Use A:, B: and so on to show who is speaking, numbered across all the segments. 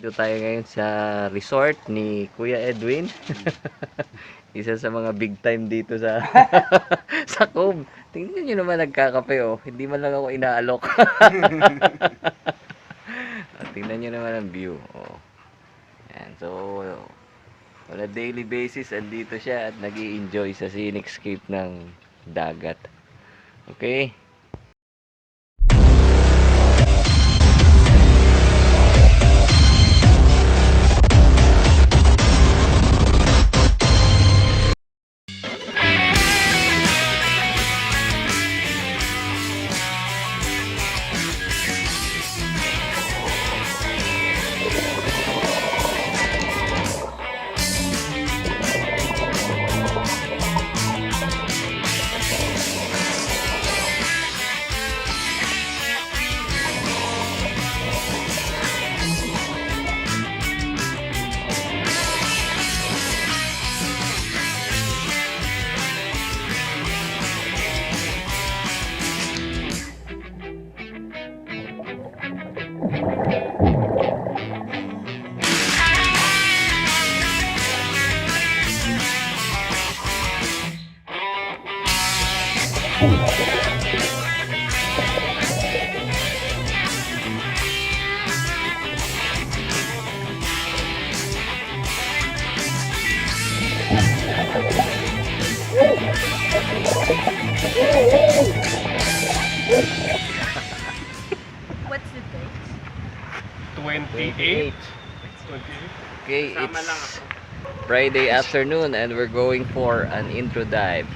A: Dito tayo ngayon sa resort ni Kuya Edwin. Isa sa mga big time dito sa sa COB. Tingnan nyo naman nagkakape oh. Hindi man lang ako inaalok. Tingnan nyo naman ang view. Oh. Yan. So, on a daily basis, andito siya at nag-i-enjoy sa scenic scape ng dagat. Okay?
B: What's the date?
C: 28.
A: Okay, it's Friday afternoon and we're going for an intro dive.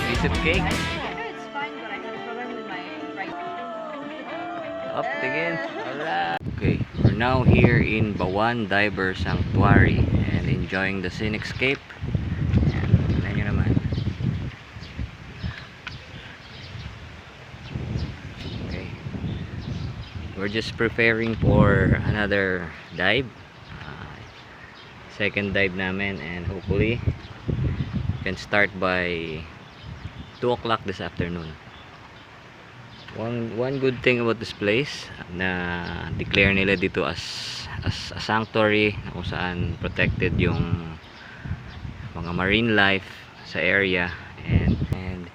A: Piece of cake.
B: It's fine, but I have a problem with my right.
A: Up again. Alright. Okay, we're now here in Bauan Diver Sanctuary and enjoying the scenic scape. Ayan, tignan nyo naman. Okay. We're just preparing for another dive. Second dive namin, and hopefully we can start by 2 o'clock this afternoon. One good thing about this place na declare nila dito as a sanctuary na kung saan protected yung mga marine life sa area, and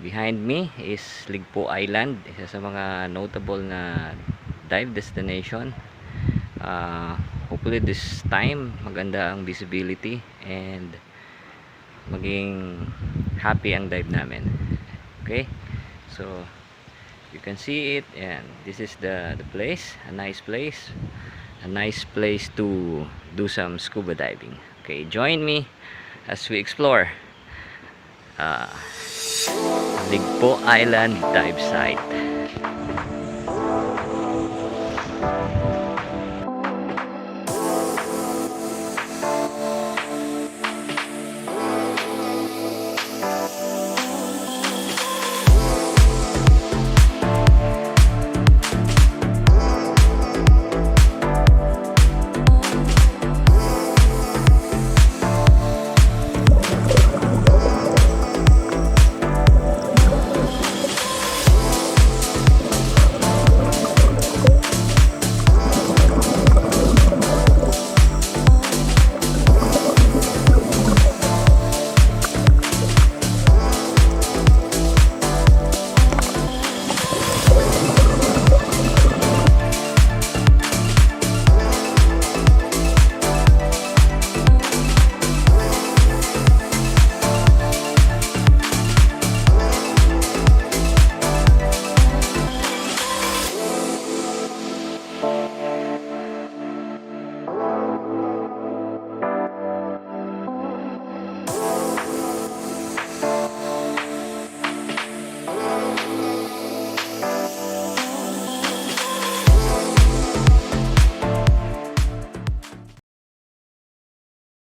A: behind me is Ligpo Island, isa sa mga notable na dive destination. Hopefully this time maganda ang visibility and maging happy ang dive namin. Okay, so you can see it, and this is the place, a nice place to do some scuba diving. Okay, join me as we explore Ligpo Island dive site.